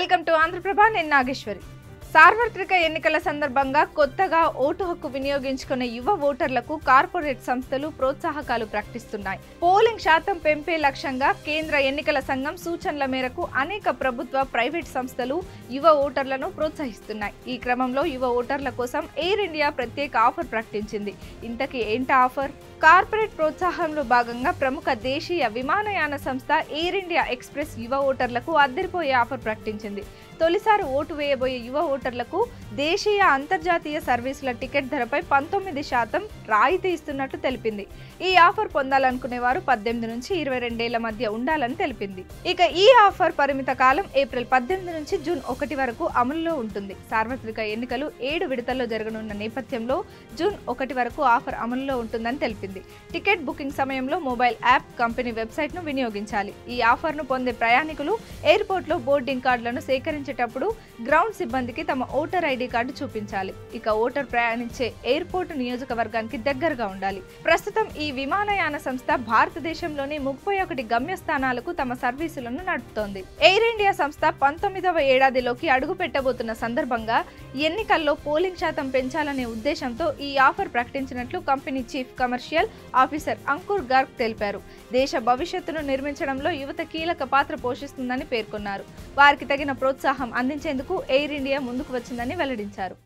Welcome to Andhraprabha. నేను నాగేశ్వరి. సార్వత్రిక ఎన్నికల సందర్భంగా కొత్తగా ఓటు హక్కు వినియోగించుకునే యువ ఓటర్లకు కార్పొరేట్ సంస్థలు ప్రోత్సాహకాలు ప్రకటిస్తున్నాయి. పోలింగ్ శాతం పెంపే లక్ష్యంగా కేంద్ర ఎన్నికల సంఘం సూచనల మేరకు అనేక ప్రభుత్వ, ప్రైవేట్ సంస్థలు యువ ఓటర్లను ప్రోత్సహిస్తున్నాయి. ఈ క్రమంలో యువ ఓటర్ల కోసం ఎయిర్ ఇండియా ప్రత్యేక ఆఫర్ ప్రకటించింది. ఇంతకీ ఏంటి ఆఫర్? కార్పొరేట్ ప్రోత్సాహంలో భాగంగా ప్రముఖ దేశీయ విమానయాన సంస్థ ఎయిర్ ఇండియా ఎక్స్ప్రెస్ యువ ఓటర్లకు అద్దరిపోయే ఆఫర్ ప్రకటించింది. తొలిసారి ఓటు వేయబోయే యువ ఓటర్లకు దేశీయ, అంతర్జాతీయ సర్వీసుల టికెట్ ధరపై 19% రాయితీ ఇస్తున్నట్లు తెలిపింది. ఈ ఆఫర్ పొందాలనుకునే వారు 18 నుంచి 22 ఏళ్ల మధ్య ఉండాలని తెలిపింది. ఇక ఈ ఆఫర్ పరిమిత కాలం ఏప్రిల్ 18 నుంచి జూన్ 1 వరకు అమలులో ఉంటుంది. సార్వత్రిక ఎన్నికలు 7 విడతల్లో జరగనున్న నేపథ్యంలో జూన్ 1 వరకు ఆఫర్ అమలులో ఉంటుందని తెలిపింది. టికెట్ బుకింగ్ సమయంలో మొబైల్ యాప్, కంపెనీ వెబ్సైట్ ను వినియోగించాలి. ఈ ఆఫర్ ను పొందే ప్రయాణికులు ఎయిర్పోర్ట్ లో బోర్డింగ్ కార్డులను సేకరించేటప్పుడు గ్రౌండ్ సిబ్బందికి తమ ఓటర్ ఐడి కార్డు చూపించాలి. ఇక ఓటర్ ప్రయాణించే ఎయిర్పోర్ట్ నియోజకవర్గానికి దగ్గరగా ఉండాలి. ప్రస్తుతం ఈ విమానయాన సంస్థ భారతదేశంలోని 31 గమ్యస్థానాలకు తమ సర్వీసులను నడుపుతోంది. ఎయిర్ ఇండియా సంస్థ 19వ ఏడాదిలోకి అడుగు పెట్టబోతున్న సందర్భంగా ఎన్నికల్లో పోలింగ్ శాతం పెంచాలనే ఉద్దేశంతో ఈ ఆఫర్ ప్రకటించినట్లు company chief commercial officer Ankur Garg తెలిపారు. దేశ భవిష్యత్తును నిర్మించడంలో యువత కీలక పాత్ర పోషిస్తుందని పేర్కొన్నారు. వారికి తగిన ప్రోత్సాహం అందించేందుకు ఎయిర్ ఇండియా ముందుకు వచ్చిందని వెల్లడించారు.